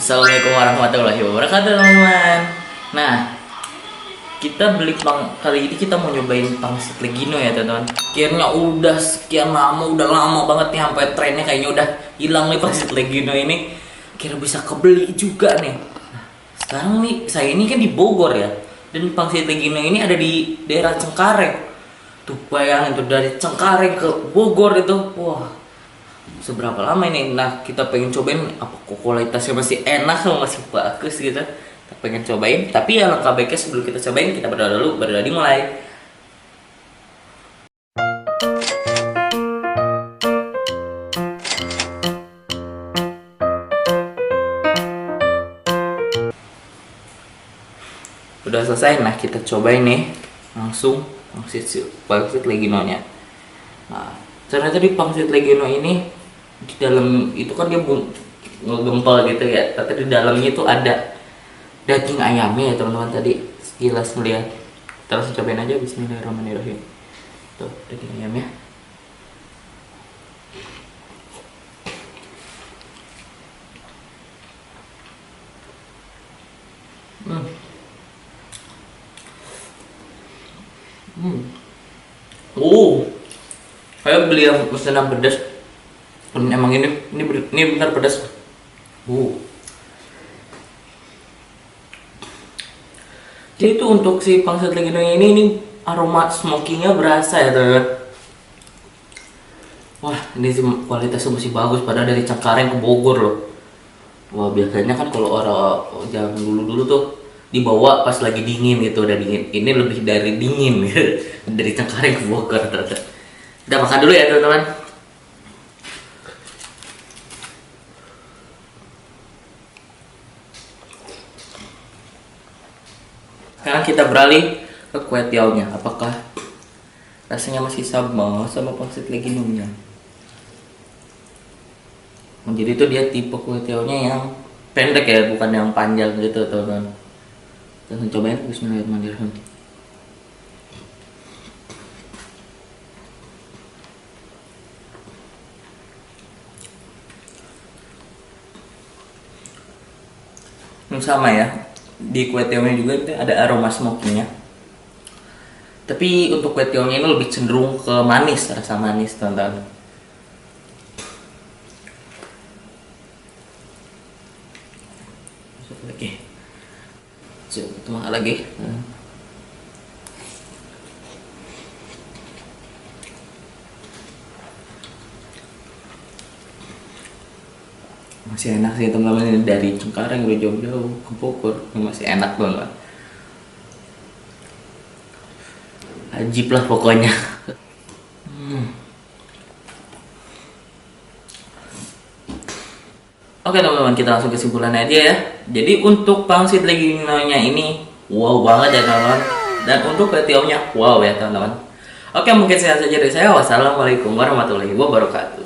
Assalamualaikum warahmatullahi wabarakatuh teman-teman. Nah, kita beli kali ini kita mau nyobain pangsit Legino ya teman-teman. Akhirnya udah sekian lama, udah lama banget nih sampai trennya kayaknya udah hilang nih pangsit Legino ini. Kira bisa kebeli juga nih. Nah, sekarang nih saya ini kan di Bogor ya, dan pangsit Legino ini ada di daerah Cengkareng. Tuh bayangin tuh dari Cengkareng ke Bogor itu, wah seberapa lama ini. Nah kita pengen cobain apa kok kualitasnya masih enak atau masih bagus gitu, kita pengen cobain. Tapi ya langkah baiknya sebelum kita cobain, kita berdoa dulu, berdoa dimulai. Udah selesai, nah kita cobain nih langsung pangsit Leginonya. Nah ternyata di pangsit Legino ini di dalam itu kan dia ngegempal gitu ya, tapi di dalamnya itu ada daging ayamnya ya teman-teman. Tadi sekilas melihat, terus cobain aja. Bismillahirrahmanirrahim. Tuh daging ayamnya. Saya beli yang pesanan pedas. Emang ini benar pedas. Jadi itu untuk si pangsit Legino ini aroma smokingnya berasa ya teman-teman. Wah ini sih kualitasnya masih bagus, padahal dari Cengkareng ke Bogor loh. Wah biasanya kan kalau orang zaman dulu tuh dibawa pas lagi dingin gitu, udah dingin. Ini lebih dari dingin gitu. Dari Cengkareng ke Bogor ternyata. Kita makan dulu ya teman-teman. Sekarang kita beralih ke kue tiaonya. Apakah rasanya masih sama pangsit Leginonya? Jadi itu dia tipe kue tiaonya yang pendek ya, bukan yang panjang gitu teman-teman. Kita cobain. Bismillahirrahmanirrahim. Sama ya, di kue tiaonya juga itu ada aroma smokingnya. Tapi untuk kue tiaonya ini lebih cenderung ke manis, rasa manis teman-teman. Lagi, coba lagi. Masih enak sih teman-teman, ini dari Cengkareng udah jauh-jauh ke Bogor, masih enak banget. Ajib lah pokoknya. Oke teman-teman, kita langsung kesimpulannya aja ya. Jadi untuk pangsit Leginonya ini wow banget ya teman-teman, dan untuk kue tiaonya wow ya teman-teman. Oke, mungkin sekian saja dari saya. Wassalamualaikum warahmatullahi wabarakatuh.